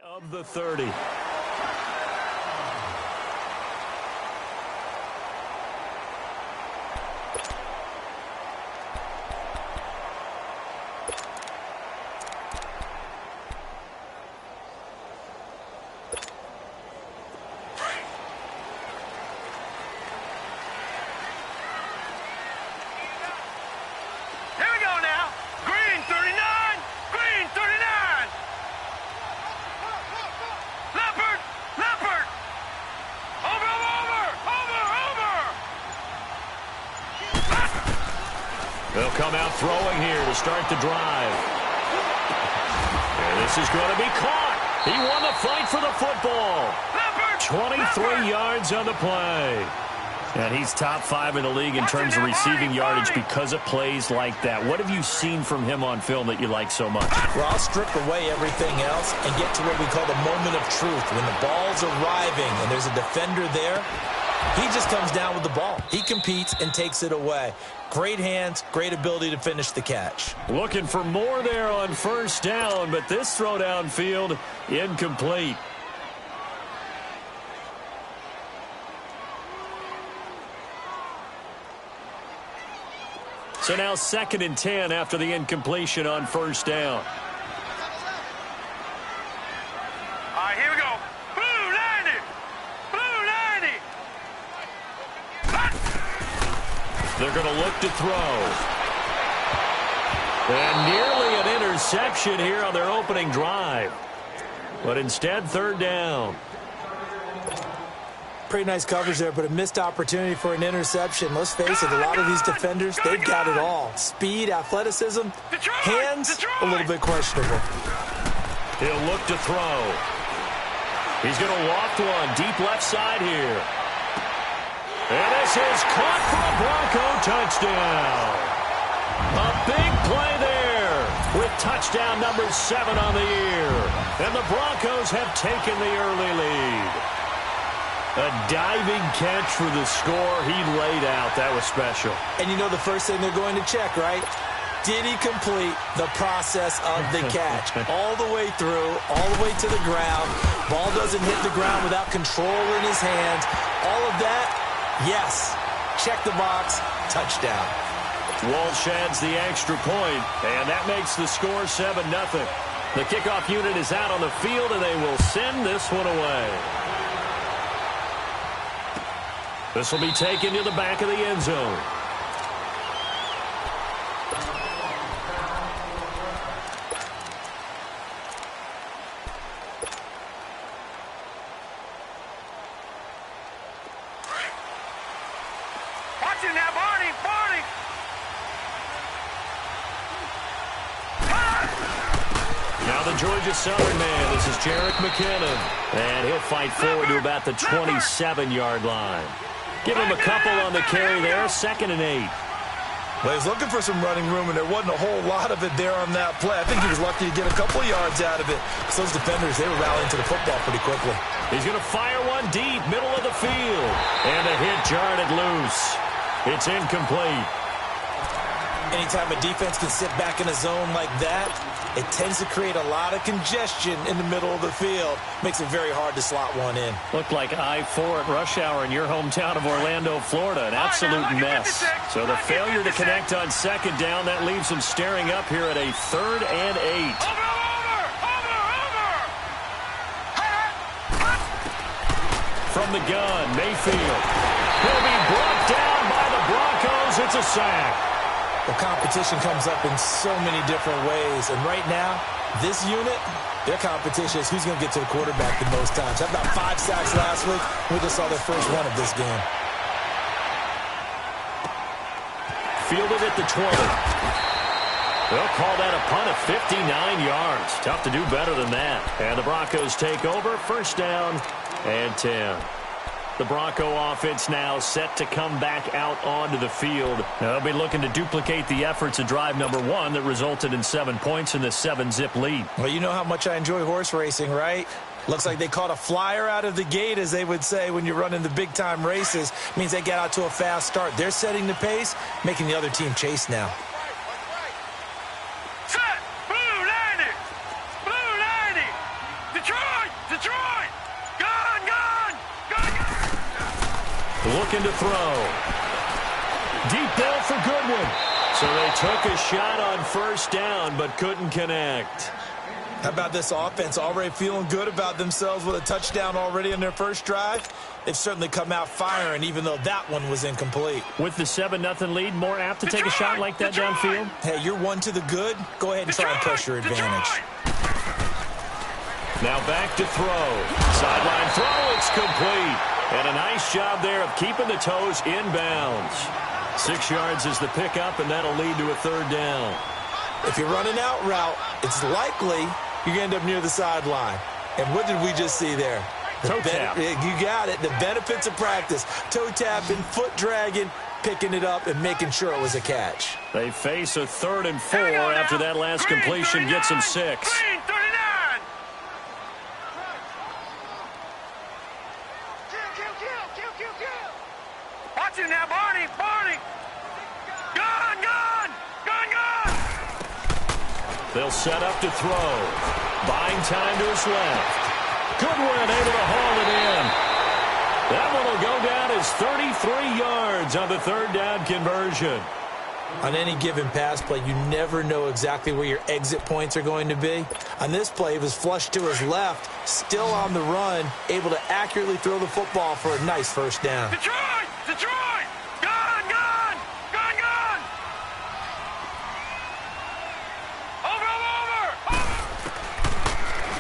Of the 30. They'll come out throwing here to start the drive. And this is going to be caught. He won the fight for the football. 23 yards on the play. And he's top 5 in the league in terms of receiving yardage because of plays like that. What have you seen from him on film that you like so much? Well, I'll strip away everything else and get to what we call the moment of truth. When the ball's arriving and there's a defender there, he just comes down with the ball. He competes and takes it away. Great hands, great ability to finish the catch. Looking for more there on first down, but this throw downfield incomplete. So now 2nd and 10 after the incompletion on first down. All right, here we go. Blue 90. Blue 90. They're going to look to throw. And nearly an interception here on their opening drive. But instead, 3rd down. Pretty nice coverage there, but a missed opportunity for an interception. Let's face it, a lot of these defenders, they've got it all. Speed, athleticism, hands, a little bit questionable. He'll look to throw. He's going to loft one deep left side here. And this is caught for a Bronco touchdown. A big play there with touchdown number 7 on the year. And the Broncos have taken the early lead. A diving catch for the score he laid out. That was special. And you know the first thing they're going to check, right? Did he complete the process of the catch? All the way through, all the way to the ground. Ball doesn't hit the ground without control in his hands. All of that, yes. Check the box, touchdown. Walsh adds the extra point, and that makes the score 7-0. The kickoff unit is out on the field, and they will send this one away. This will be taken to the back of the end zone. Watch it now, Barney, Barney. Now the Georgia Southern man. This is Jerick McKinnon. And he'll fight forward to about the 27-yard line. Give him a couple on the carry there, 2nd and 8. Well, he's looking for some running room, and there wasn't a whole lot of it there on that play. I think he was lucky to get a couple of yards out of it. Because those defenders, they were rallying to the football pretty quickly. He's going to fire one deep, middle of the field. And a hit jarred it loose. It's incomplete. Anytime a defense can sit back in a zone like that, it tends to create a lot of congestion in the middle of the field. Makes it very hard to slot one in. Looked like I-4 at rush hour in your hometown of Orlando, Florida. An absolute mess. So the failure to connect on 2nd down, that leaves them staring up here at a 3rd and 8. From the gun, Mayfield. He'll be brought down by the Broncos. It's a sack. The competition comes up in so many different ways. And right now, this unit, their competition is who's going to get to the quarterback the most times. How about 5 sacks last week? We just saw their first one of this game. Fielded at the 20. They'll call that a punt of 59 yards. Tough to do better than that. And the Broncos take over. 1st down and 10. The Bronco offense now set to come back out onto the field. They'll be looking to duplicate the efforts of drive number 1 that resulted in 7 points in the 7-zip lead. Well, you know how much I enjoy horse racing, right? Looks like they caught a flyer out of the gate, as they would say when you're running the big-time races. Means they get out to a fast start. They're setting the pace, making the other team chase now. Set! Blue 90! Blue 90! Detroit! Looking to throw. Deep ball for Goodwin. So they took a shot on first down, but couldn't connect. How about this offense already feeling good about themselves with a touchdown already in their first drive? They've certainly come out firing, even though that one was incomplete. With the 7-0 lead, more apt to take a shot like that downfield? Hey, you're one to the good. Go ahead and try and press your advantage. Now back to throw. Sideline throw, it's complete. And a nice job there of keeping the toes inbounds. 6 yards is the pickup, and that'll lead to a third down. If you're running out route, it's likely you're going to end up near the sideline. And what did we just see there? Toe tap. You got it. The benefits of practice. Toe tapping, foot dragging, picking it up, and making sure it was a catch. They face a 3rd and 4 after that last completion gets them 6. Green, 39. Watch him now, Barney. Barney. Gun, gun. Gun, gun. They'll set up to throw. Buying time to his left. Goodwin able to haul it in. That one will go down as 33 yards on the 3rd down conversion. On any given pass play, you never know exactly where your exit points are going to be. On this play, he was flushed to his left, still on the run, able to accurately throw the football for a nice first down. Detroit! Detroit! Gun, gun! Gun, gun! Over!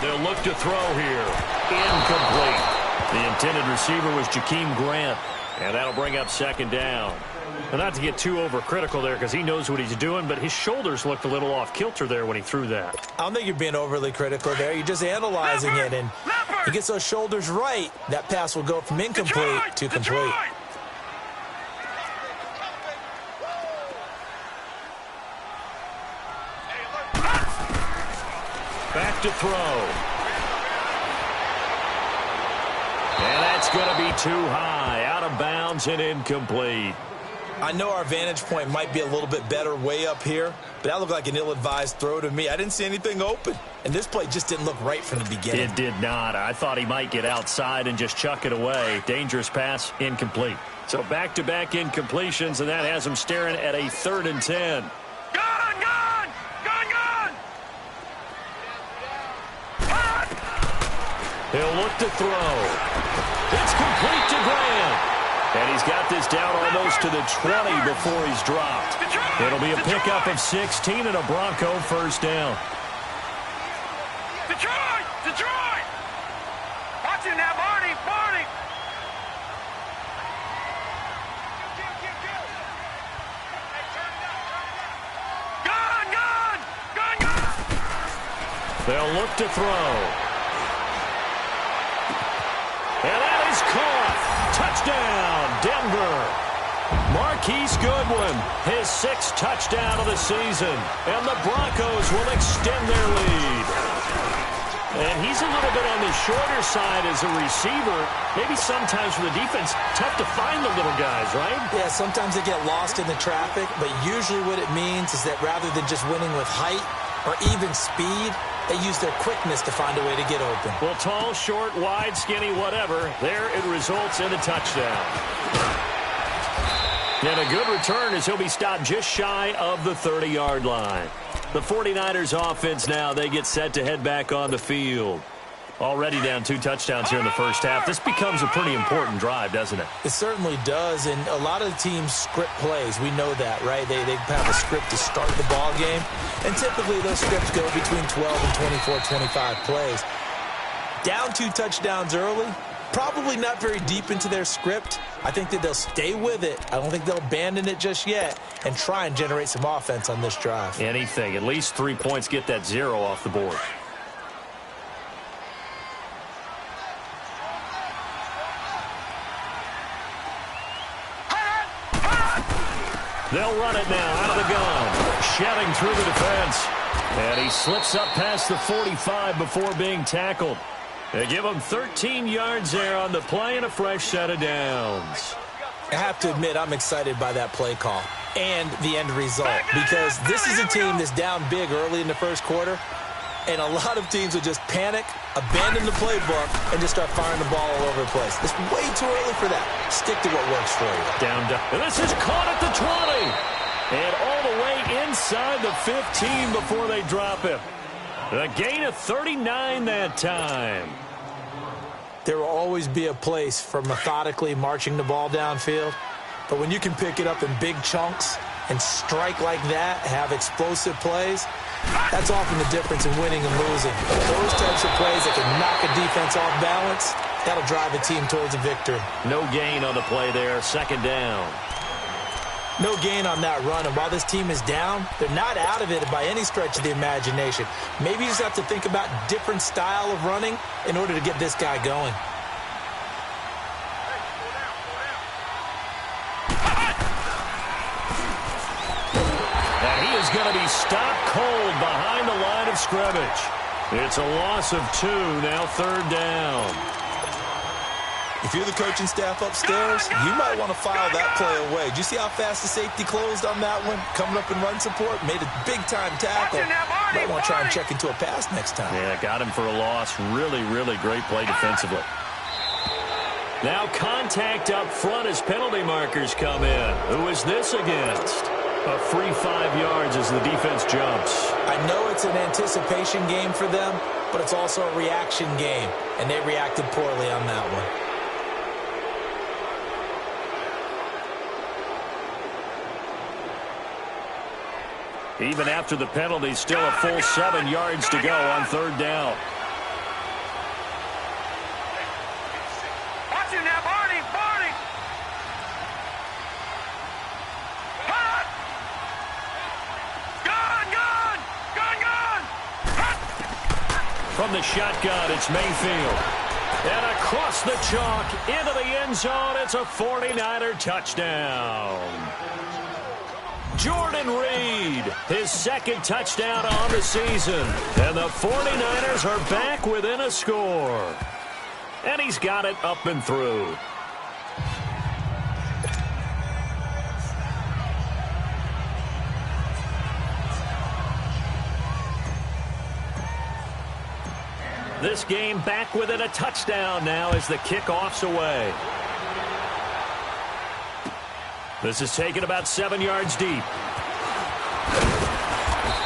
They'll look to throw here. Incomplete. The intended receiver was Jakeem Grant, and that'll bring up 2nd down. And not to get too overcritical there because he knows what he's doing, but his shoulders looked a little off kilter there when he threw that. I don't think you're being overly critical there. You're just analyzing it, and he gets those shoulders right. That pass will go from incomplete to complete. Back to throw. And that's going to be too high. Out of bounds and incomplete. I know our vantage point might be a little bit better way up here, but that looked like an ill-advised throw to me. I didn't see anything open, and this play just didn't look right from the beginning. It did not. I thought he might get outside and just chuck it away. Dangerous pass, incomplete. So back-to-back incompletions, and that has him staring at a 3rd and 10. Gun, gun! Gun, gun! He'll look to throw. It's complete to Grant. And he's got this down almost to the 20 before he's dropped. It'll be a pickup of 16 and a Bronco first down. Detroit! Detroit! Watch him now, Barney! Barney! Gun, gun! Gun, gun! They'll look to throw. And that is caught. Touchdown, Denver. Marquise Goodwin, his 6th touchdown of the season. And the Broncos will extend their lead. And he's a little bit on the shorter side as a receiver. Maybe sometimes for the defense, tough to find the little guys, right? Yeah, sometimes they get lost in the traffic, but usually what it means is that rather than just winning with height or even speed, they use their quickness to find a way to get open. Well, tall, short, wide, skinny, whatever, there it results in a touchdown. And a good return as he'll be stopped just shy of the 30-yard line. The 49ers offense now, they get set to head back on the field. Already down 2 touchdowns here in the first half. This becomes a pretty important drive, doesn't it? It certainly does, and a lot of the teams script plays. We know that, right? They have a script to start the ball game, and typically those scripts go between 12 and 24, 25 plays. Down 2 touchdowns early, probably not very deep into their script. I think that they'll stay with it. I don't think they'll abandon it just yet and try and generate some offense on this drive. Anything. At least 3 points, get that 0 off the board. They'll run it now out of the gun. Shedding through the defense. And he slips up past the 45 before being tackled. They give him 13 yards there on the play and a fresh set of downs. I have to admit, I'm excited by that play call and the end result, because this is a team that's down big early in the first quarter. And a lot of teams will just panic, abandon the playbook, and just start firing the ball all over the place. It's way too early for that. Stick to what works for you. Down. And this is caught at the 20. And all the way inside the 15 before they drop him. A gain of 39 that time. There will always be a place for methodically marching the ball downfield. But when you can pick it up in big chunks and strike like that, have explosive plays, that's often the difference in winning and losing. Those types of plays that can knock a defense off balance, that'll drive a team towards a victory. No gain on the play there, second down. No gain on that run, and while this team is down, they're not out of it by any stretch of the imagination. Maybe you just have to think about different style of running in order to get this guy going. And he is going to be stopped cold behind the line of scrimmage. It's a loss of 2, now third down. If you're the coaching staff upstairs, you might want to file that play away. Did you see how fast the safety closed on that one? Coming up in run support, made a big-time tackle. Might want to try and check into a pass next time. Yeah, got him for a loss. Really, really great play defensively. Now contact up front as penalty markers come in. Who is this against? A free 5 yards as the defense jumps. I know it's an anticipation game for them, but it's also a reaction game, and they reacted poorly on that one. Even after the penalty, still a full 7 yards to go on third down. Watch him now, Barney! Barney! Hot! Gun! From the shotgun, it's Mayfield. And across the chalk, into the end zone, it's a 49er touchdown. Jordan Reed, his second touchdown on the season. And the 49ers are back within a score. And he's got it up and through. This game back within a touchdown now as the kickoff's away. This is taken about 7 yards deep.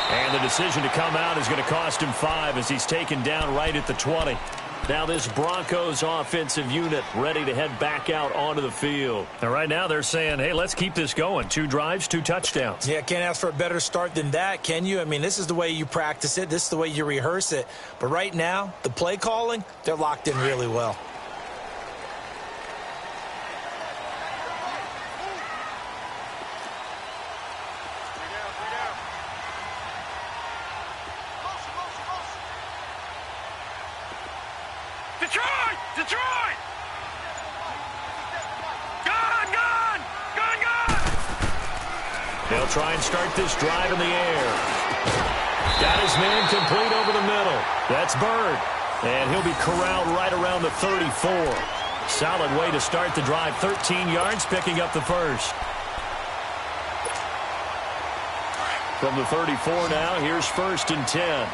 And the decision to come out is going to cost him 5 as he's taken down right at the 20. Now this Broncos offensive unit ready to head back out onto the field. And right now they're saying, hey, let's keep this going. 2 drives, 2 touchdowns. Yeah, can't ask for a better start than that, can you? I mean, this is the way you practice it. This is the way you rehearse it. But right now, the play calling, they're locked in really well. Detroit! Detroit! Gun! Gun! Gun! Gun! They'll try and start this drive in the air. Got his man complete over the middle. That's Bird. And he'll be corralled right around the 34. Solid way to start the drive. 13 yards, picking up the first. From the 34 now, here's 1st and 10.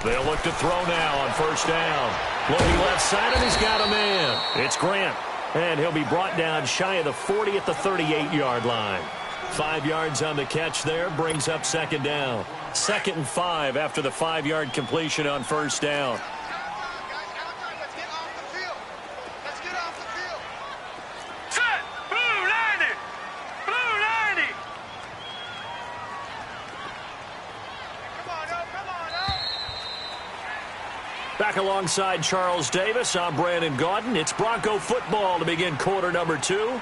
They'll look to throw now on 1st down. Looking left side, and he's got a man. It's Grant. And he'll be brought down shy of the 40 at the 38-yard line. 5 yards on the catch there, brings up 2nd down. 2nd and 5 after the 5-yard completion on 1st down. Back alongside Charles Davis, I'm Brandon Gaudin. It's Bronco football to begin quarter number 2.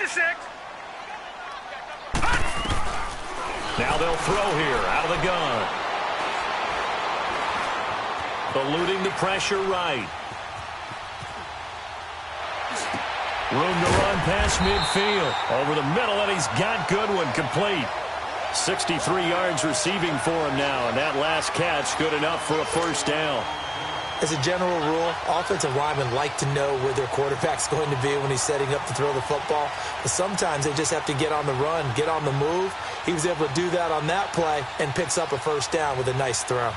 to 6. Now they'll throw here out of the gun. Eluding the pressure right. Room to run past midfield. Over the middle, and he's got Goodwin complete. 63 yards receiving for him now, and that last catch good enough for a first down. As a general rule, offensive linemen like to know where their quarterback's going to be when he's setting up to throw the football. But sometimes they just have to get on the run, get on the move. He was able to do that on that play and picks up a first down with a nice throw.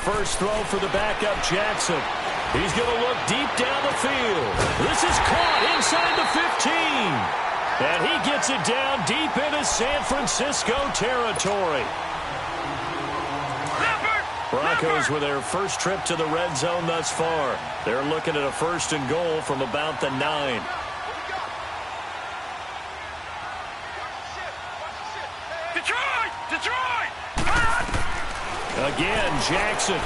First throw for the backup Jackson. He's going to look deep down the field. This is caught inside the 15. And he gets it down deep into San Francisco territory. Broncos with their first trip to the red zone thus far. They're looking at a first and goal from about the 9. Detroit! Again, Jackson.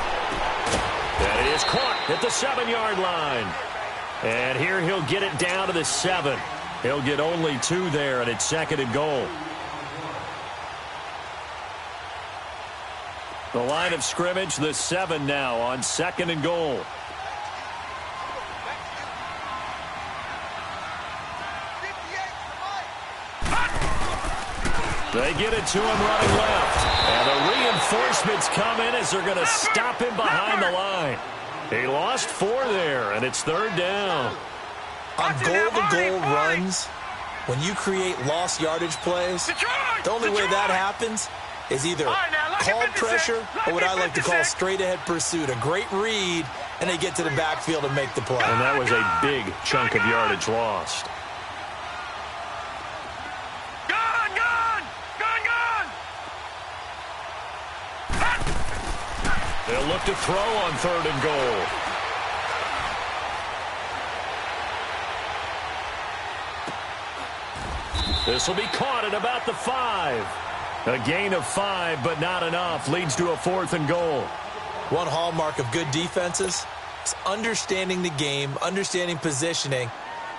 That is caught at the 7-yard line. And here he'll get it down to the 7. He'll get only 2 there, and it's second and goal. The line of scrimmage, the 7 now on second and goal. They get it to him running left. And the reinforcements come in as they're going to stop him behind the line. He lost 4 there, and it's third down. On goal-to-goal runs, when you create lost yardage plays, the only way that happens is either called pressure or what I like to call straight-ahead pursuit. A great read, and they get to the backfield and make the play. And that was a big chunk of yardage lost. They'll look to throw on third and goal. This will be caught at about the 5. A gain of 5, but not enough. Leads to a fourth and goal. One hallmark of good defenses is understanding the game, understanding positioning,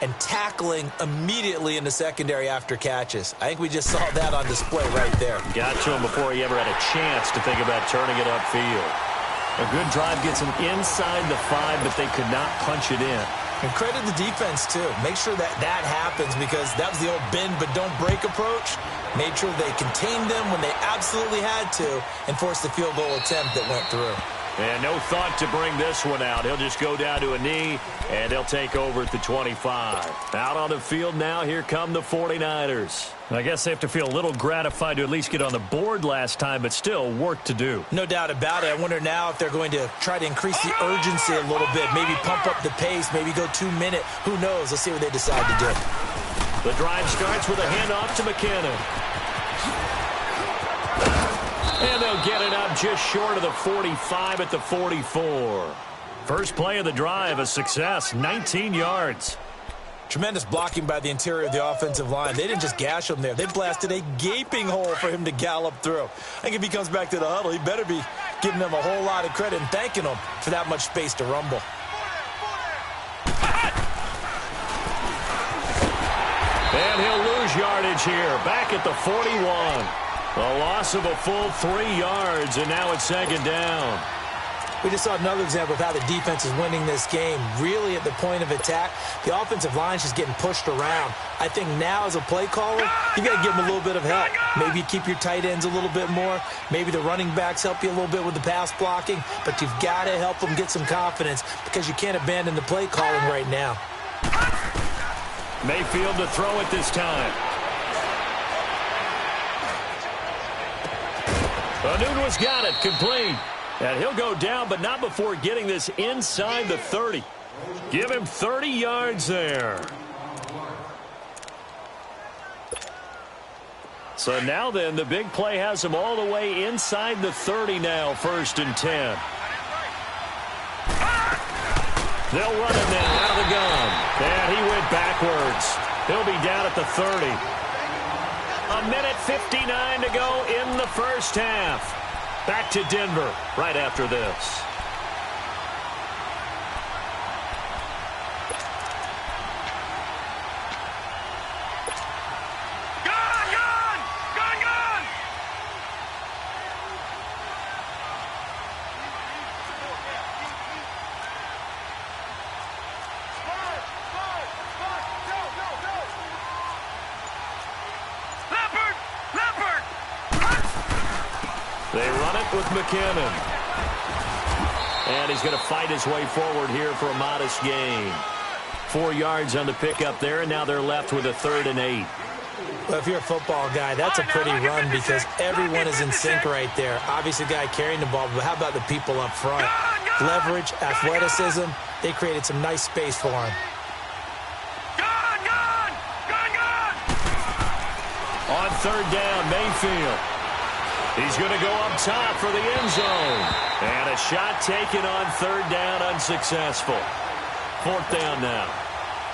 and tackling immediately in the secondary after catches. I think we just saw that on display right there. Got to him before he ever had a chance to think about turning it upfield. A good drive gets him inside the 5, but they could not punch it in. And credit the defense, too. Make sure that that happens because that was the old bend but don't break approach. Made sure they contained them when they absolutely had to and forced the field goal attempt that went through. And no thought to bring this one out. He'll just go down to a knee, and they'll take over at the 25. Out on the field now, here come the 49ers. I guess they have to feel a little gratified to at least get on the board last time, but still work to do. No doubt about it. I wonder now if they're going to try to increase the urgency a little bit, maybe pump up the pace, maybe go 2-minute. Who knows? Let's see what they decide to do. The drive starts with a handoff to McKinnon. And they'll get it up just short of the 45 at the 44. First play of the drive, a success, 19 yards. Tremendous blocking by the interior of the offensive line. They didn't just gash him there. They blasted a gaping hole for him to gallop through. I think if he comes back to the huddle, he better be giving them a whole lot of credit and thanking them for that much space to rumble. And he'll lose yardage here, back at the 41. A loss of a full 3 yards, and now it's second down. We just saw another example of how the defense is winning this game. Really at the point of attack, the offensive line is just getting pushed around. I think now as a play caller, you got to give them a little bit of help. Maybe you keep your tight ends a little bit more. Maybe the running backs help you a little bit with the pass blocking. But you've got to help them get some confidence because you can't abandon the play calling right now. Mayfield to throw it this time. Anunwa's got it, complete. And he'll go down, but not before getting this inside the 30. Give him 30 yards there. So now then, the big play has him all the way inside the 30 now, 1st and 10. They'll run him now out of the gun. And he went backwards. He'll be down at the 30. 1:59 to go in the first half. Back to Denver right after this. They run it with McKinnon. And he's going to fight his way forward here for a modest gain. 4 yards on the pickup there, and now they're left with a 3rd and 8. Well, if you're a football guy, that's a pretty run because everyone is in sync right there. Obviously, the guy carrying the ball, but how about the people up front? Leverage, athleticism, they created some nice space for him. On 3rd down, Mayfield. He's going to go up top for the end zone. And a shot taken on 3rd down, unsuccessful. 4th down now.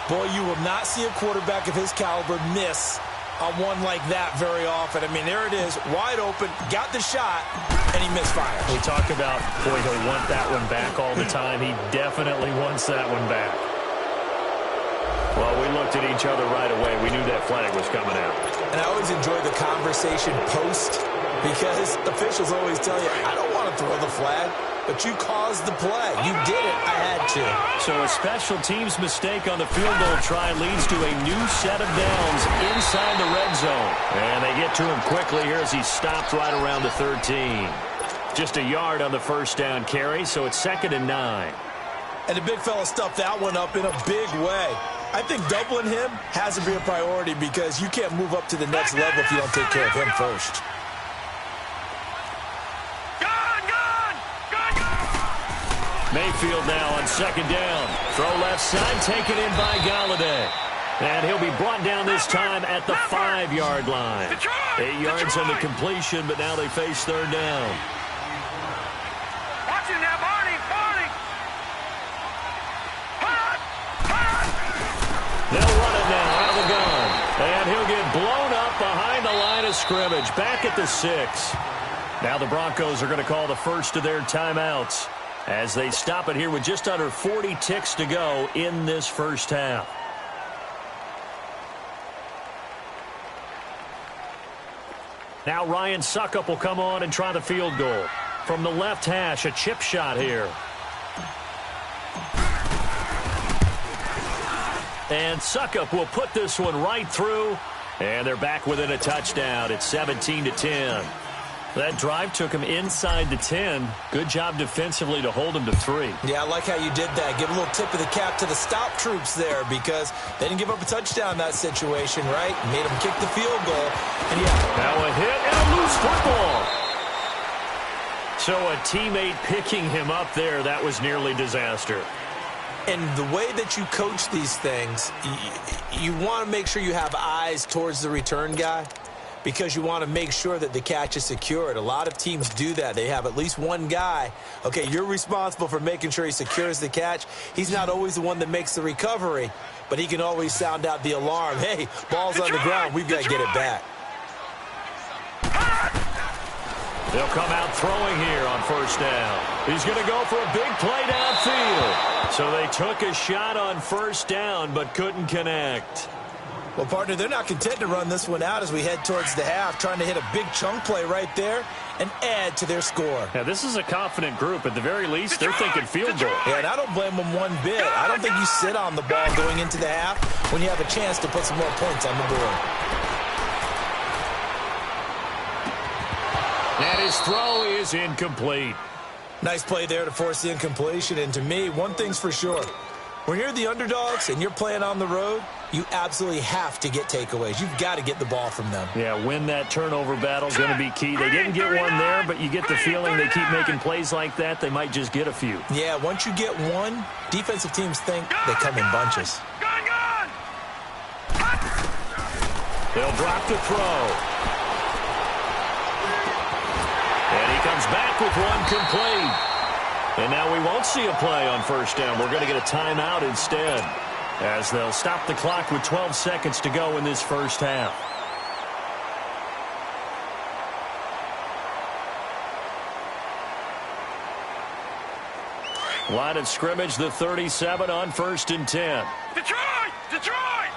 Boy, you will not see a quarterback of his caliber miss on one like that very often. I mean, there it is, wide open, got the shot, and he misfired. We talk about, boy, he'll want that one back all the time. He definitely wants that one back. Well, we looked at each other right away. We knew that flag was coming out. And I always enjoy the conversation post because officials always tell you, I don't want to throw the flag, but you caused the play. You did it. I had to. So a special teams mistake on the field goal try leads to a new set of downs inside the red zone. And they get to him quickly here as he stopped right around the 13. Just a yard on the first down carry, so it's 2nd and 9. And the big fella stuffed that one up in a big way. I think doubling him has to be a priority because you can't move up to the next level if you don't take care of him first. Mayfield now on 2nd down. Throw left side, taken in by Galladay. And he'll be brought down this time at the 5-yard line. 8 yards on the completion, but now they face 3rd down. Watch it now, Barney. They'll run it now out of the gun. And he'll get blown up behind the line of scrimmage. Back at the 6. Now the Broncos are going to call the first of their timeouts as they stop it here with just under 40 ticks to go in this first half. Now Ryan Suckup will come on and try the field goal. From the left hash, a chip shot here. And Suckup will put this one right through. And they're back within a touchdown. It's 17-10. That drive took him inside the 10. Good job defensively to hold him to 3. Yeah, I like how you did that. Give a little tip of the cap to the stop troops there because they didn't give up a touchdown in that situation, right? Made them kick the field goal. And yeah. Now a hit and a loose football. So a teammate picking him up there, that was nearly disaster. And the way that you coach these things, you want to make sure you have eyes towards the return guy because you want to make sure that the catch is secured. A lot of teams do that. They have at least one guy. Okay, you're responsible for making sure he secures the catch. He's not always the one that makes the recovery, but he can always sound out the alarm. Hey, ball's on the ground. We've got to get it back. They'll come out throwing here on first down. He's going to go for a big play downfield. So they took a shot on first down but couldn't connect. Well, partner, they're not content to run this one out as we head towards the half, trying to hit a big chunk play right there and add to their score. Yeah, this is a confident group. At the very least, they're thinking field goal. Yeah, and I don't blame them one bit. I don't think you sit on the ball going into the half when you have a chance to put some more points on the board. And his throw is incomplete. Nice play there to force the incompletion. And to me, one thing's for sure. When you're the underdogs and you're playing on the road, you absolutely have to get takeaways. You've got to get the ball from them. Yeah, win that turnover battle is going to be key. They didn't get one there, but you get the feeling they keep making plays like that, they might just get a few. Yeah, once you get one, defensive teams think they come in bunches. They'll drop the throw. And he comes back with one complete. And now we won't see a play on first down. We're going to get a timeout instead, as they'll stop the clock with 12 seconds to go in this first half. Line of scrimmage, the 37 on 1st and 10. Detroit! Detroit!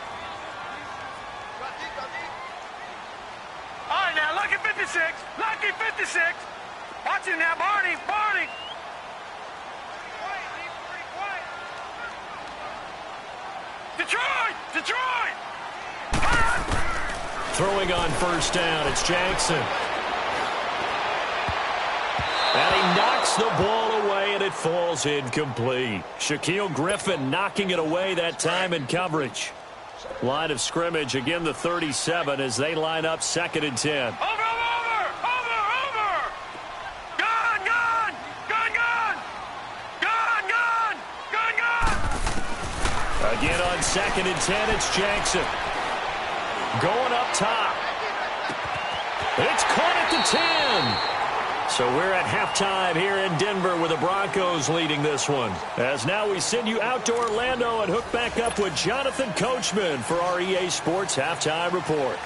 All right, now, lucky 56. Lucky 56. Watch it now, Barney. Barney. Detroit! Detroit! Throwing on first down, it's Jackson. And he knocks the ball away, and it falls incomplete. Shaquille Griffin knocking it away that time in coverage. Line of scrimmage, again the 37 as they line up 2nd and 10. Over! Gun! Gun! Gun! Gun! Gun! Gun! Gun! Gun! Again on 2nd and 10, it's Jackson. Going up top. It's caught at the 10. So we're at halftime here in Denver with the Broncos leading this one. As now we send you out to Orlando and hook back up with Jonathan Coachman for our EA Sports Halftime Report.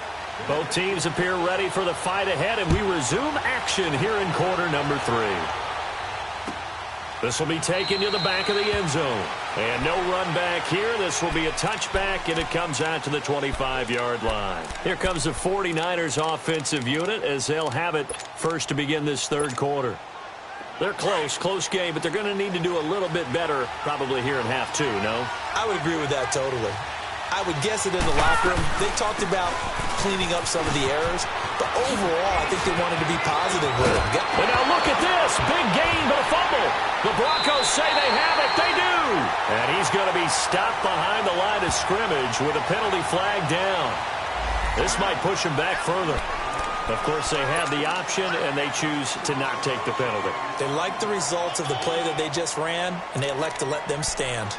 Both teams appear ready for the fight ahead, and we resume action here in quarter number 3. This will be taken to the back of the end zone. And no run back here. This will be a touchback, and it comes out to the 25-yard line. Here comes the 49ers offensive unit as they'll have it first to begin this third quarter. They're close game, but they're going to need to do a little bit better probably here in half 2, no? I would agree with that totally. I would guess it in the locker room. They talked about cleaning up some of the errors, but overall, I think they wanted to be positive with it. And now look at this. Big gain, but a fumble. The Broncos say they have it. They do. And he's going to be stopped behind the line of scrimmage with a penalty flag down. This might push him back further. Of course, they have the option, and they choose to not take the penalty. They like the results of the play that they just ran, and they elect to let them stand.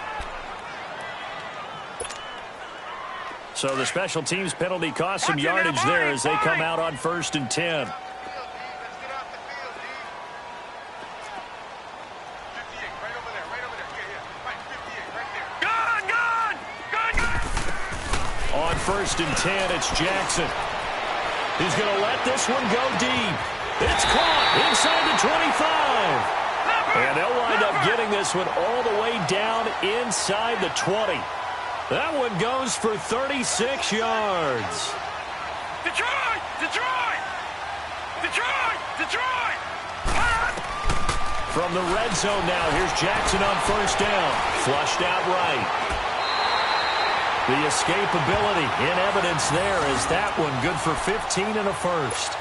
So the special teams penalty cost some yardage there as they come out on 1st and 10. On 1st and 10, it's Jackson. He's going to let this one go deep. It's caught inside the 25. And they'll wind up getting this one all the way down inside the 20. That one goes for 36 yards. Detroit! Detroit! Detroit! Detroit! From the red zone now, here's Jackson on first down. Flushed out right. The escapability in evidence there is that one good for 15 and a first.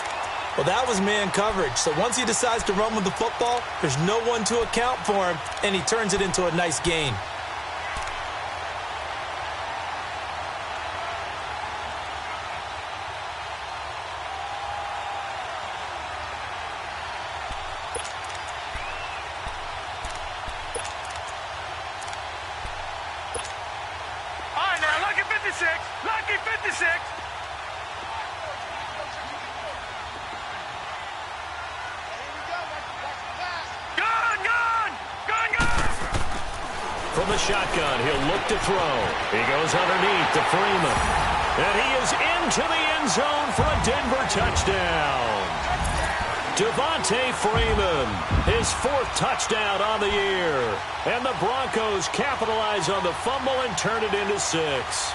Well, that was man coverage. So once he decides to run with the football, there's no one to account for him, and he turns it into a nice gain. Lucky 56. Gun! From the shotgun, he'll look to throw. He goes underneath to Freeman. And he is into the end zone for a Denver touchdown. Devontae Freeman, his 4th touchdown on the year. And the Broncos capitalize on the fumble and turn it into 6.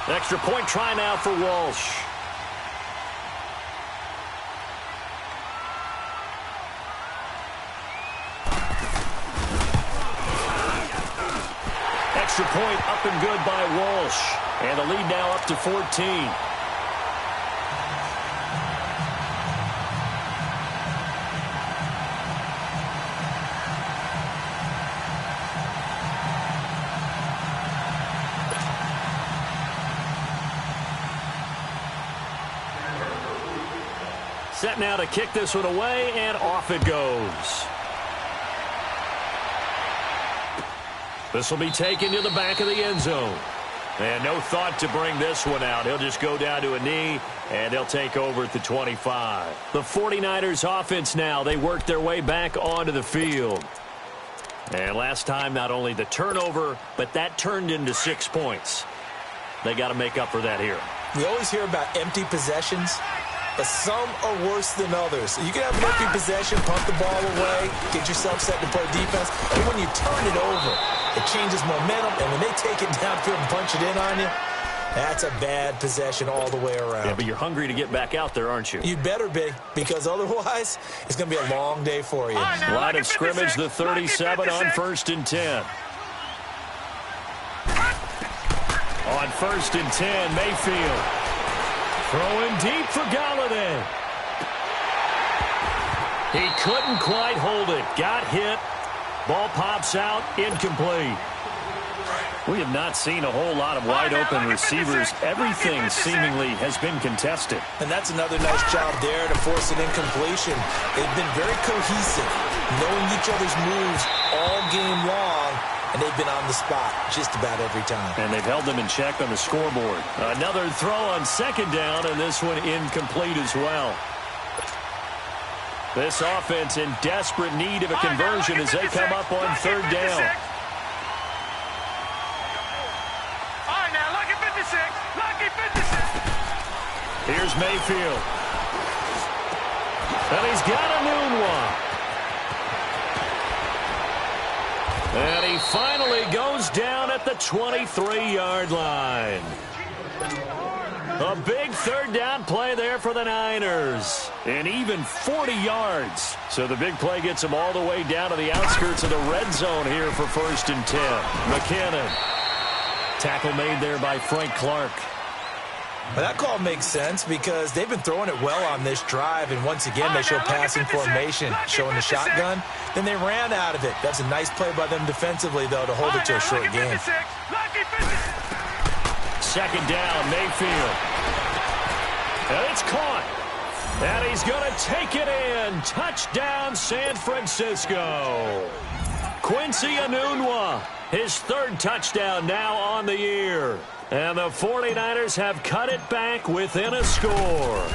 Extra point try now for Walsh. Extra point up and good by Walsh. And the lead now up to 14. Set now to kick this one away, and off it goes. This will be taken to the back of the end zone. And no thought to bring this one out. He'll just go down to a knee, and they'll take over at the 25. The 49ers offense now. They work their way back onto the field. And last time, not only the turnover, but that turned into 6 points. They got to make up for that here. We always hear about empty possessions, but some are worse than others. You can have an empty possession, pump the ball away, get yourself set to play defense, and when you turn it over, it changes momentum, and when they take it downfield and punch it in on you, that's a bad possession all the way around. Yeah, but you're hungry to get back out there, aren't you? You'd better be, because otherwise, it's going to be a long day for you. Line of scrimmage, the 37 on 1st and 10. On 1st and 10, Mayfield. Throwing deep for Galladay. He couldn't quite hold it. Got hit. Ball pops out, incomplete. We have not seen a whole lot of wide-open receivers. Everything seemingly has been contested. And that's another nice job there to force an incompletion. They've been very cohesive, knowing each other's moves all game long, and they've been on the spot just about every time. And they've held them in check on the scoreboard. Another throw on 2nd down, and this one incomplete as well. This offense in desperate need of a conversion as they come up on 3rd down. All right, now, lucky 56. Lucky 56. Here's Mayfield. And he's got a noon one. And he finally goes down at the 23-yard line. A big 3rd down play there for the Niners. And even 40 yards. So the big play gets them all the way down to the outskirts of the red zone here for 1st and 10. McKinnon. Tackle made there by Frank Clark. Well, that call makes sense because they've been throwing it well on this drive, and once again they show passing formation, showing the shotgun. Then they ran out of it. That's a nice play by them defensively, though, to hold it to a short game. 2nd down, Mayfield. And it's caught. And he's going to take it in. Touchdown, San Francisco. Quincy Enunwa, his 3rd touchdown now on the year. And the 49ers have cut it back within a score.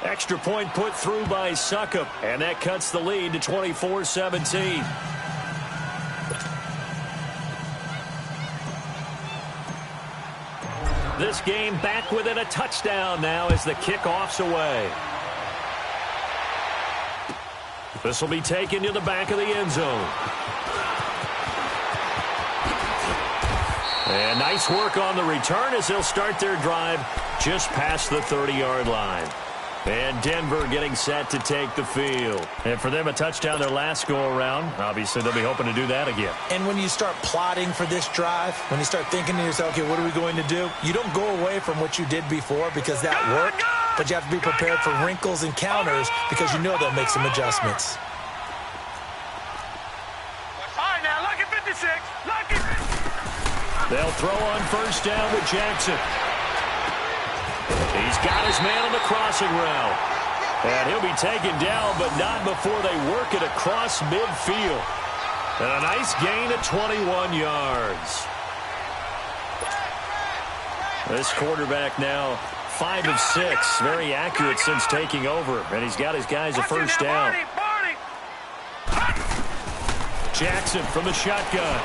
Extra point put through by Succop, and that cuts the lead to 24-17. This game back within a touchdown now as the kickoff's away. This will be taken to the back of the end zone. And nice work on the return as they'll start their drive just past the 30-yard line. And Denver getting set to take the field. And for them, a touchdown their last go-around. Obviously, they'll be hoping to do that again. And when you start plotting for this drive, when you start thinking to yourself, okay, what are we going to do? You don't go away from what you did before because that worked, but you have to be prepared for wrinkles and counters because you know they'll make some adjustments. All right, now, lucky 56. Lucky 56. They'll throw on 1st down with Jackson. He's got his man on the crossing route. And he'll be taken down, but not before they work it across midfield. And a nice gain of 21 yards. This quarterback now 5 of 6. Very accurate since taking over. And he's got his guys a 1st down. Jackson from the shotgun.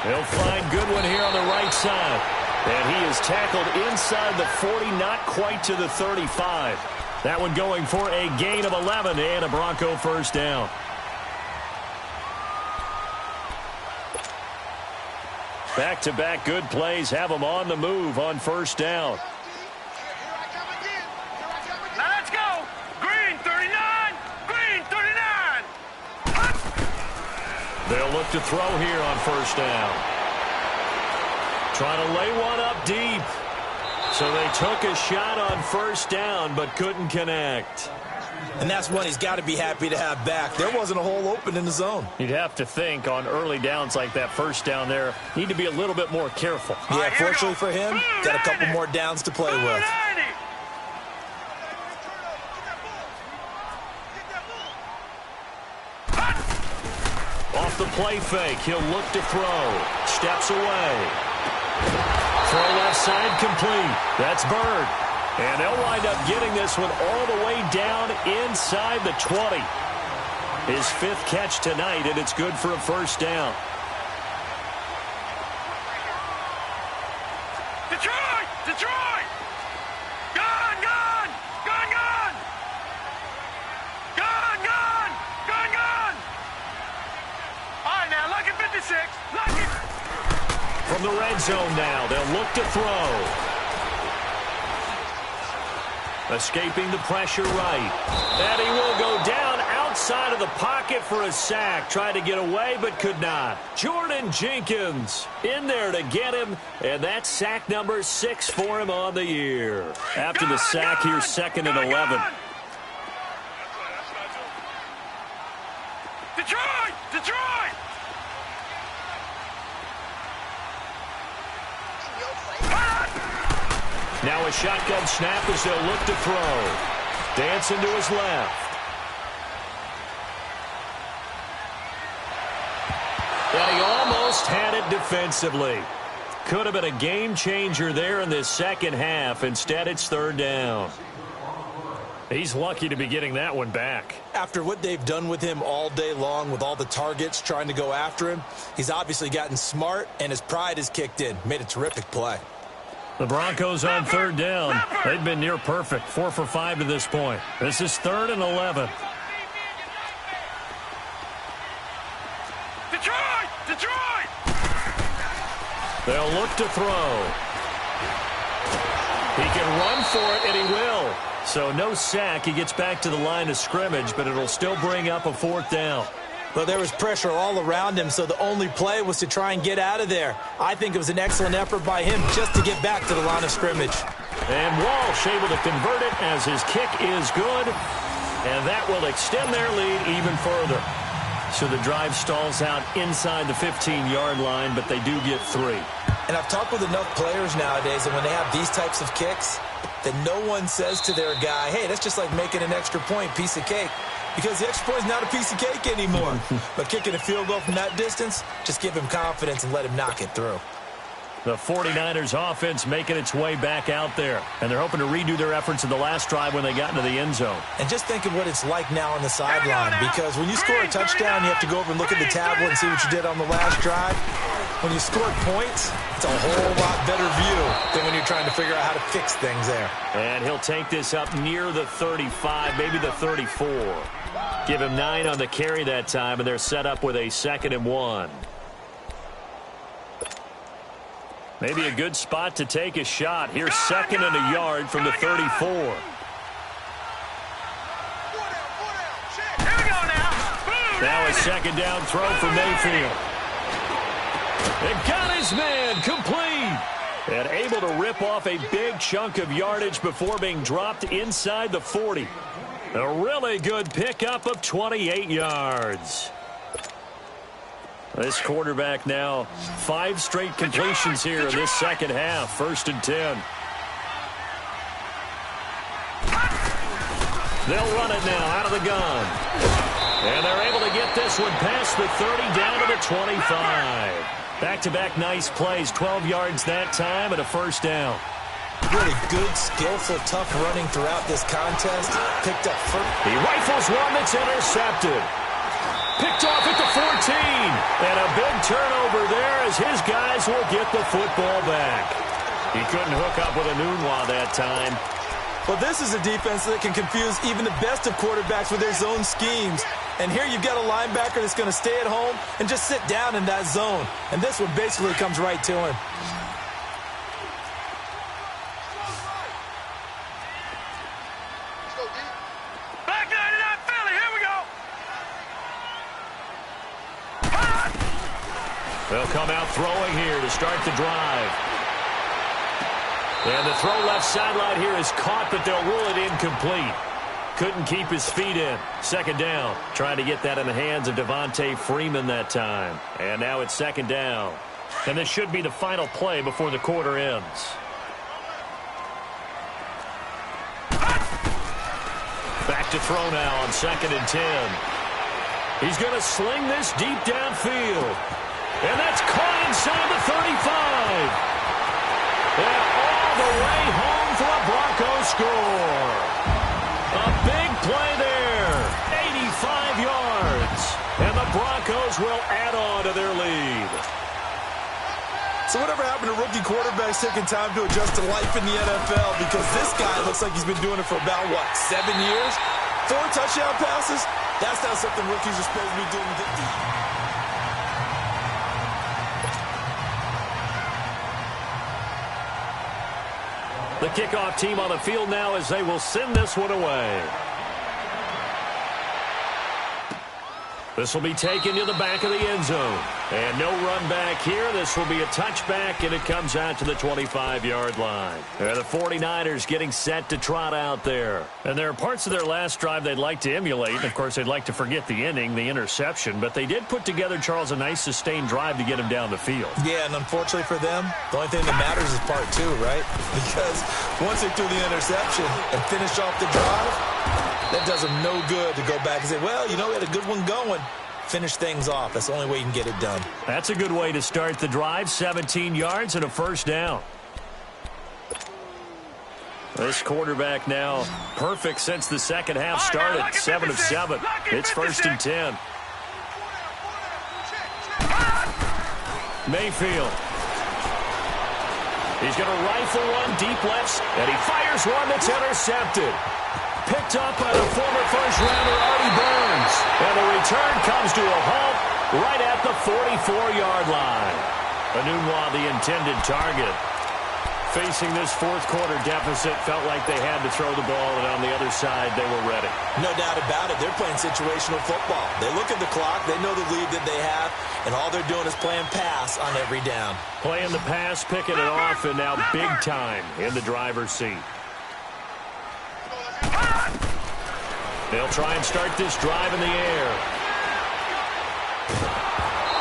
He'll find Goodwin here on the right side. And he is tackled inside the 40, not quite to the 35. That one going for a gain of 11 and a Bronco 1st down. Back-to-back good plays have them on the move on 1st down. Now let's go. Green 39. Green 39. They'll look to throw here on 1st down. Trying to lay one up deep. So they took a shot on 1st down, but couldn't connect. And that's one he's got to be happy to have back. There wasn't a hole open in the zone. You'd have to think on early downs like that 1st down there, need to be a little bit more careful. Yeah, fortunately for him, got a couple more downs to play with. Off the play fake. He'll look to throw. Steps away. Throw left side complete. That's Bird. And they'll wind up getting this one all the way down inside the 20. His 5th catch tonight, and it's good for a first down. Detroit! Detroit! Gun, gun! Gun, gun! Gun, gun! Gun, gun! All right, now, lucky 56. Lucky. From the red zone now, they'll look to throw. Escaping the pressure right. And he will go down outside of the pocket for a sack. Tried to get away, but could not. Jordan Jenkins in there to get him, and that's sack number 6 for him on the year. After the sack, here's 2nd and 11. Detroit! Detroit! Now a shotgun snap as they'll look to throw. Dancing to his left. And he almost had it defensively. Could have been a game changer there in this second half. Instead, it's 3rd down. He's lucky to be getting that one back. After what they've done with him all day long with all the targets trying to go after him, he's obviously gotten smart, and his pride has kicked in. Made a terrific play. The Broncos on 3rd down. They've been near perfect. 4 for 5 to this point. This is 3rd and 11. Detroit! Detroit! They'll look to throw. He can run for it, and he will. So no sack. He gets back to the line of scrimmage, but it'll still bring up a 4th down. Well, there was pressure all around him, so the only play was to try and get out of there. I think it was an excellent effort by him just to get back to the line of scrimmage. And Walsh able to convert it as his kick is good. And that will extend their lead even further. So the drive stalls out inside the 15-yard line, but they do get 3. And I've talked with enough players nowadays, and when they have these types of kicks, that no one says to their guy, hey, that's just like making an extra point, piece of cake. Because the extra point is not a piece of cake anymore. But kicking a field goal from that distance, just give him confidence and let him knock it through. The 49ers offense making its way back out there. And they're hoping to redo their efforts in the last drive when they got into the end zone. And just think of what it's like now on the sideline. Because when you score a touchdown, you have to go over and look at the tablet and see what you did on the last drive. When you score points, it's a whole lot better view than when you're trying to figure out how to fix things there. And he'll take this up near the 35, maybe the 34. Give him 9 on the carry that time, and they're set up with a 2nd and 1. Maybe a good spot to take a shot. Here's 2nd and a yard from the 34. Here we go now. Now a 2nd down throw for Mayfield. And got his man complete. And able to rip off a big chunk of yardage before being dropped inside the 40. A really good pickup of 28 yards. This quarterback now 5 straight completions here in this second half. 1st and 10. They'll run it now out of the gun. And they're able to get this one past the 30 down to the 25. Back-to-back nice plays. 12 yards that time and a 1st down. Really good, skillful, tough running throughout this contest. Picked up first. He rifles one that's intercepted. Picked off at the 14. And a big turnover there as his guys will get the football back. He couldn't hook up with a Nunwa that time. Well, this is a defense that can confuse even the best of quarterbacks with their zone schemes. And here you've got a linebacker that's going to stay at home and just sit down in that zone. And this one basically comes right to him. They'll come out throwing here to start the drive. And the throw left sideline here is caught, but they'll rule it incomplete. Couldn't keep his feet in. 2nd down. Trying to get that in the hands of Devontae Freeman that time. And now it's 2nd down. And this should be the final play before the quarter ends. Back to throw now on 2nd and 10. He's going to sling this deep downfield. And that's caught inside the 35. And all the way home for a Broncos score. A big play there. 85 yards. And the Broncos will add on to their lead. So whatever happened to rookie quarterbacks taking time to adjust to life in the NFL? Because this guy looks like he's been doing it for about, 7 years? 4 touchdown passes? That's not something rookies are supposed to be doing. The kickoff team on the field now as they will send this one away. This will be taken to the back of the end zone. And no run back here. This will be a touchback, and it comes out to the 25-yard line. And the 49ers getting set to trot out there. And there are parts of their last drive they'd like to emulate. And of course, they'd like to forget the inning, the interception. But they did put together, Charles, a nice sustained drive to get him down the field. Yeah, and unfortunately for them, the only thing that matters is part 2, right? Because once they threw the interception and finished off the drive, that does them no good to go back and say, well, we had a good one going. Finish things off. That's the only way you can get it done. That's a good way to start the drive. 17 yards and a first down. This quarterback now perfect since the second half started. 7 of 7. It's 1st and 10. Mayfield. He's going to rifle one deep left, and he fires one that's intercepted. Picked up by the former first-rounder Artie Burns. And the return comes to a halt right at the 44-yard line. Anunwa, the intended target. Facing this fourth-quarter deficit, felt like they had to throw the ball, and on the other side, they were ready. No doubt about it. They're playing situational football. They look at the clock. They know the lead that they have, and all they're doing is playing pass on every down. Playing the pass, picking it off, and now big time in the driver's seat. They'll try and start this drive in the air.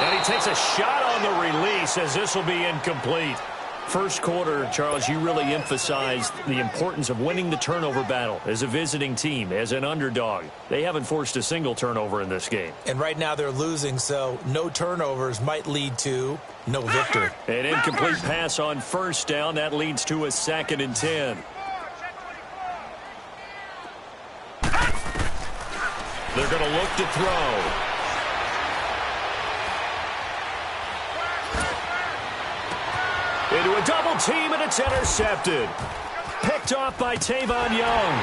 And he takes a shot on the release as this will be incomplete. First quarter, Charles, you really emphasized the importance of winning the turnover battle as a visiting team, as an underdog. They haven't forced a single turnover in this game. And right now they're losing, so no turnovers might lead to no victory. An incomplete pass on first down. That leads to a 2nd and 10. They're going to look to throw. Into a double team, and it's intercepted. Picked off by Tavon Young.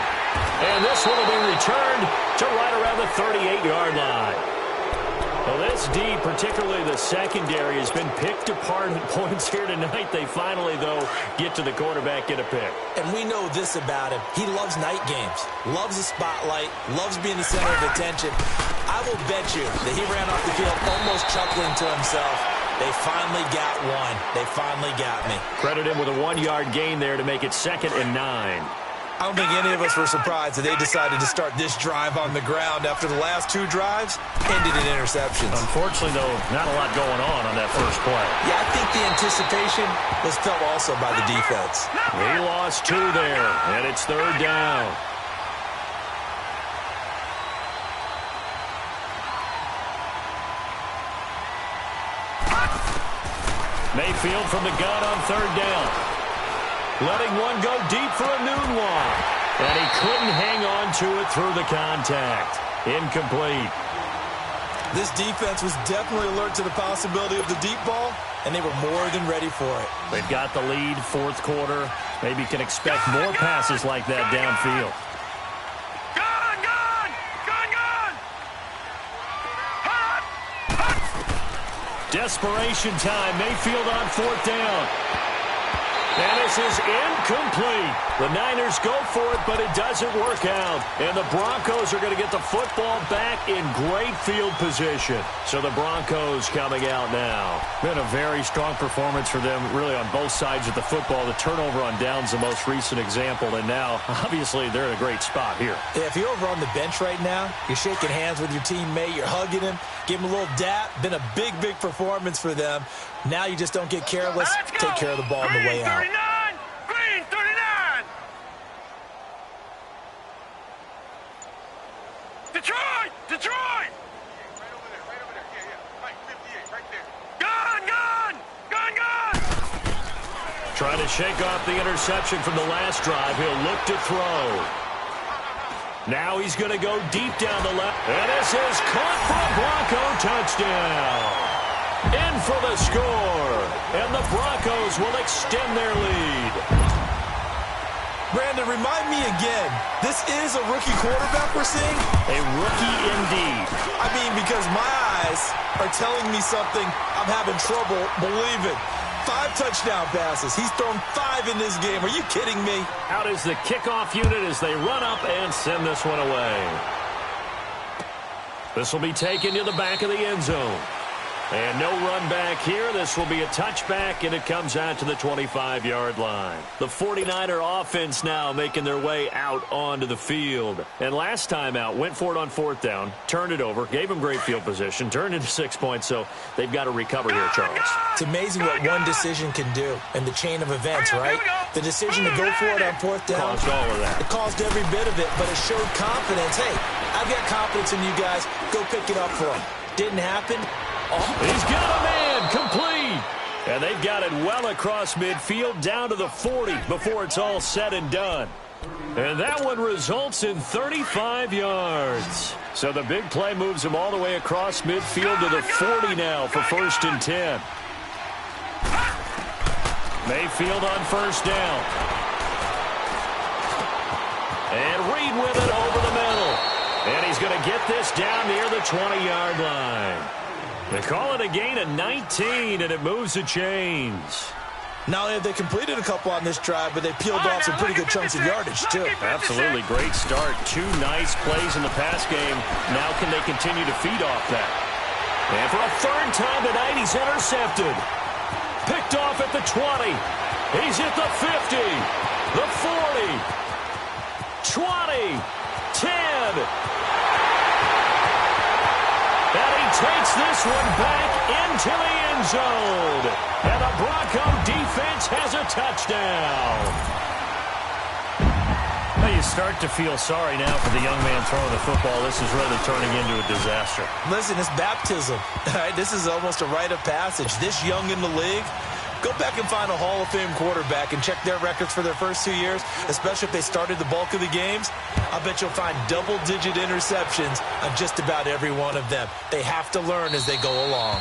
And this one will be returned to right around the 38-yard line. Well, this D, particularly the secondary, has been picked apart at points here tonight. They finally, though, get to the quarterback, get a pick. And we know this about him. He loves night games, loves the spotlight, loves being the center of attention. I will bet you that he ran off the field almost chuckling to himself. They finally got one. They finally got me. Credit him with a 1-yard gain there to make it 2nd and 9. I don't think any of us were surprised that they decided to start this drive on the ground after the last 2 drives ended in interceptions. Unfortunately, though, not a lot going on that first play. Yeah, I think the anticipation was felt also by the defense. He lost 2 there, and it's 3rd down. Mayfield from the gun on 3rd down. Letting one go deep for Anunwa. And he couldn't hang on to it through the contact. Incomplete. This defense was definitely alert to the possibility of the deep ball, and they were more than ready for it. They've got the lead, fourth quarter. Maybe can expect more passes like that downfield. Desperation time. Mayfield on 4th down. And this is incomplete. The Niners go for it, but it doesn't work out. And the Broncos are going to get the football back in great field position. So the Broncos coming out now. Been a very strong performance for them, really, on both sides of the football. The turnover on downs, the most recent example. And now, obviously, they're in a great spot here. Yeah, if you're over on the bench right now, you're shaking hands with your teammate, you're hugging him, give him a little dap. Been a big, big performance for them. Now you just don't get careless. Take care of the ball on the way out. Green 39! Detroit! Detroit! Trying to shake off the interception from the last drive. He'll look to throw. Now he's going to go deep down the left. And this is caught for a Bronco touchdown. In for the score. And the Broncos will extend their lead. Brandon, remind me again, this is a rookie quarterback we're seeing? A rookie indeed. I mean, because my eyes are telling me something I'm having trouble believing. 5 touchdown passes. He's thrown 5 in this game. Are you kidding me? Out is the kickoff unit as they run up and send this one away. This will be taken to the back of the end zone. And no run back here. This will be a touchback, and it comes out to the 25-yard line. The 49er offense now making their way out onto the field. And last time out, went for it on 4th down, turned it over, gave them great field position, turned into 6 points, so they've got to recover here, Charles. It's amazing what one decision can do in the chain of events, right? The decision to go for it on 4th down. Caused all of that. It caused every bit of it, but it showed confidence. Hey, I've got confidence in you guys. Go pick it up for them. Didn't happen. He's got a man complete. And they've got it well across midfield down to the 40 before it's all said and done. And that one results in 35 yards. So the big play moves him all the way across midfield to the 40 now for 1st and 10. Mayfield on 1st down. And Reed with it over the middle. And he's going to get this down near the 20-yard line. They call it a gain of 19, and it moves the chains. Not only have they completed a couple on this drive, but they peeled off some pretty good chunks of yardage, too. Absolutely great start. 2 nice plays in the pass game. Now can they continue to feed off that? And for a 3rd time tonight, he's intercepted. Picked off at the 20. He's at the 50, the 40, 20, 10. And he takes this one back into the end zone. And the Bronco defense has a touchdown. Now you start to feel sorry now for the young man throwing the football. This is really turning into a disaster. Listen, it's baptism. All right, this is almost a rite of passage. This young in the league, go back and find a Hall of Fame quarterback and check their records for their first 2 years, especially if they started the bulk of the games. I bet you'll find double-digit interceptions on just about every one of them. They have to learn as they go along.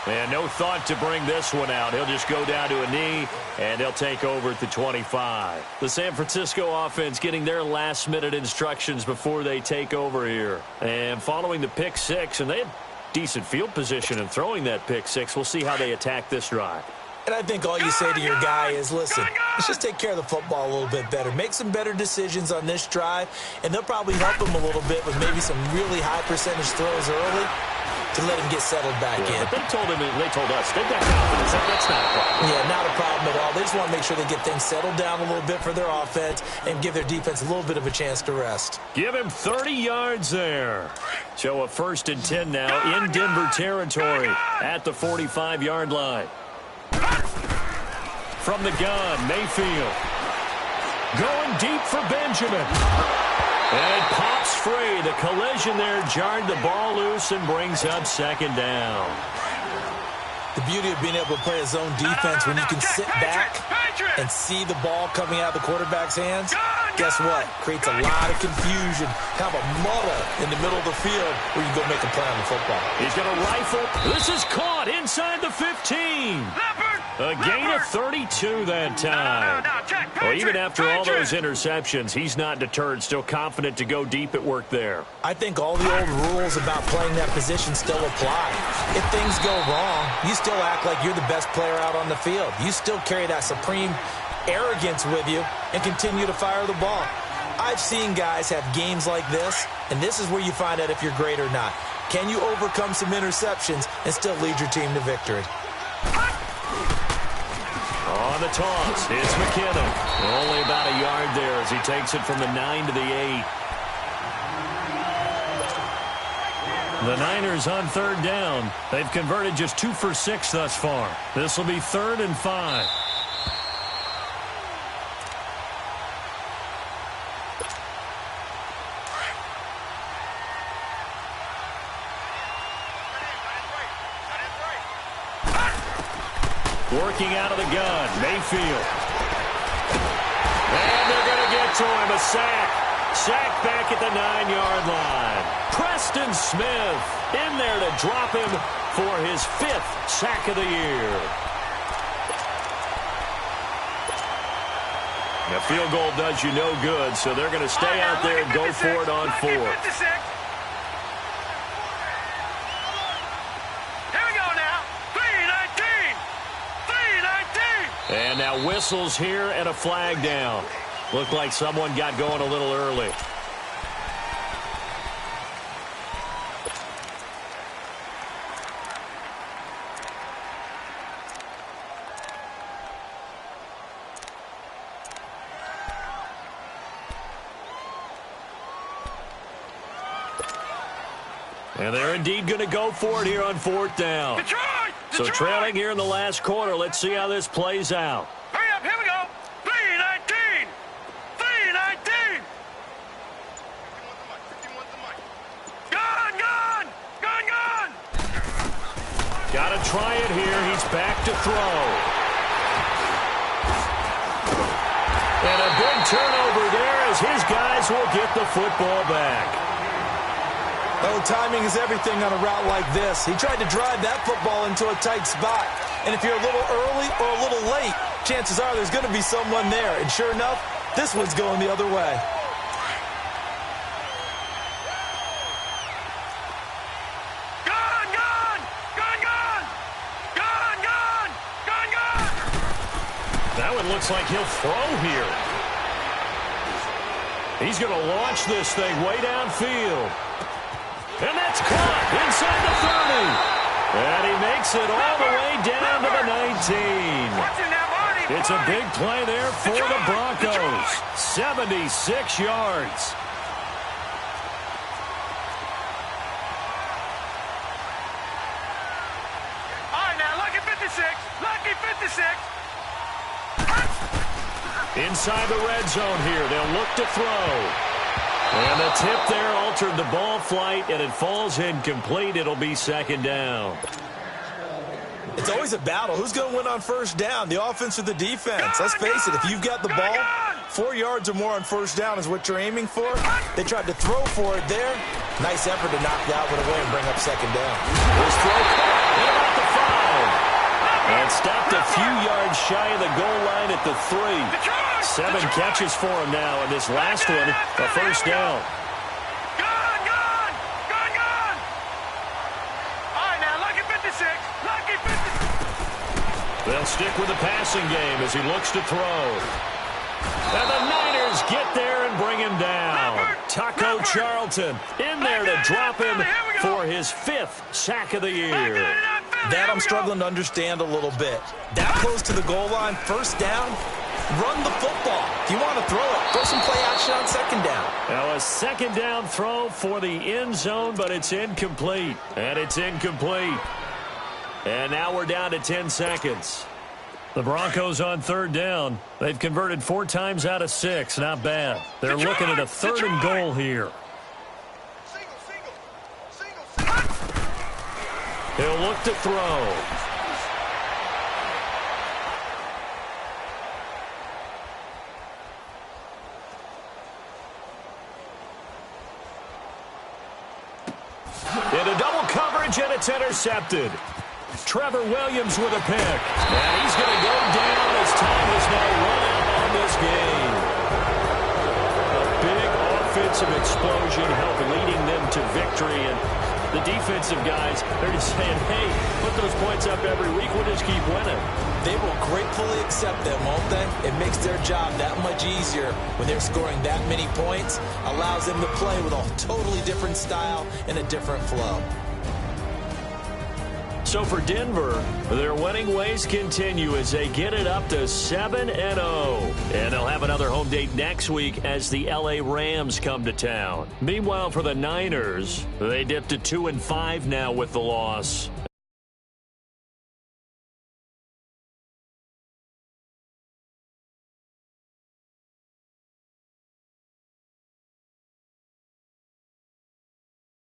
And no thought to bring this one out. He'll just go down to a knee, and he'll take over at the 25. The San Francisco offense getting their last-minute instructions before they take over here. And following the pick 6, and they had decent field position in throwing that pick 6. We'll see how they attack this drive. And I think all you say to your guy is, listen, let's just take care of the football a little bit better. Make some better decisions on this drive, and they'll probably help him a little bit with maybe some really high percentage throws early to let him get settled back in. But they told us, they've got confidence. That's not a problem. Yeah, not a problem at all. They just want to make sure they get things settled down a little bit for their offense and give their defense a little bit of a chance to rest. Give him 30 yards there. So a 1st and 10 now in Denver territory at the 45-yard line. From the gun, Mayfield. Going deep for Benjamin. And it pops free. The collision there jarred the ball loose and brings up 2nd down. The beauty of being able to play a zone defense when you can sit back and see the ball coming out of the quarterback's hands, guess what? Creates a lot of confusion, kind of a muddle in the middle of the field where you go make a play on the football. He's going to rifle. This is caught inside the 15. A gain of 32 that time. Well, even after all those interceptions, he's not deterred, still confident to go deep at work there. I think all the old rules about playing that position still apply. If things go wrong, you still act like you're the best player out on the field. You still carry that supreme arrogance with you and continue to fire the ball. I've seen guys have games like this, and this is where you find out if you're great or not. Can you overcome some interceptions and still lead your team to victory? On the toss, it's McKinnon. Only about a yard there as he takes it from the 9 to the 8. The Niners on 3rd down. They've converted just 2 for 6 thus far. This will be 3rd and 5. Working out of the gun, Mayfield. throw him a sack. Sack back at the 9-yard line. Preston Smith in there to drop him for his 5th sack of the year. A field goal does you no good, so they're going to stay out there and go for it on 4th. Here we go now. 3-19. 3-19. And now whistles here and a flag down. Looked like someone got going a little early. And they're indeed going to go for it here on 4th down. Detroit! So trailing here in the last quarter. Let's see how this plays out. Hurry up, here we go. 3-19. 3-19. Gun! Got to try it here. He's back to throw. And a big turnover there as his guys will get the football back. Oh, timing is everything on a route like this. He tried to drive that football into a tight spot. And if you're a little early or a little late, chances are there's going to be someone there. And sure enough, this one's going the other way. That one looks like he'll throw here. He's going to launch this thing way downfield. And that's caught inside the 30. And he makes it all the way down to the 19. It's a big play there for the Broncos. 76 yards. All right, now, lucky 56. Lucky 56. Inside the red zone here. They'll look to throw. And the tip there altered the ball flight, and it falls incomplete. It'll be 2nd down. It's always a battle. Who's going to win on 1st down, the offense or the defense? Let's face it, if you've got the ball, 4 yards or more on 1st down is what you're aiming for. They tried to throw for it there. Nice effort to knock that one away and bring up 2nd down. This throw at about the 5. And stopped a few yards shy of the goal line at the 3. 7 catches for him now, and this last one, a 1st down. Gun! All right, now, lucky 56. Lucky 56. They'll stick with the passing game as he looks to throw. And the Niners get there and bring him down. Taco Charlton in there to drop him for his 5th sack of the year. That I'm struggling to understand a little bit. That close to the goal line, 1st down, run the football. If you want to throw it, throw some play action on 2nd down. Now a 2nd down throw for the end zone, but it's incomplete. And it's incomplete. And now we're down to 10 seconds. The Broncos on 3rd down. They've converted 4 times out of 6. Not bad. They're looking at a 3rd and goal here. He'll look to throw. Into double coverage, and it's intercepted. Trevor Williams with a pick. And he's going to go down as time has now run out on this game. A big offensive explosion helped leading them to victory. And the defensive guys, they're just saying, hey, put those points up every week. We'll just keep winning. They will gratefully accept them, won't they? It makes their job that much easier when they're scoring that many points. Allows them to play with a totally different style and a different flow. So for Denver, their winning ways continue as they get it up to 7-0. And they'll have another home date next week as the LA Rams come to town. Meanwhile, for the Niners, they dipped to 2-5 now with the loss.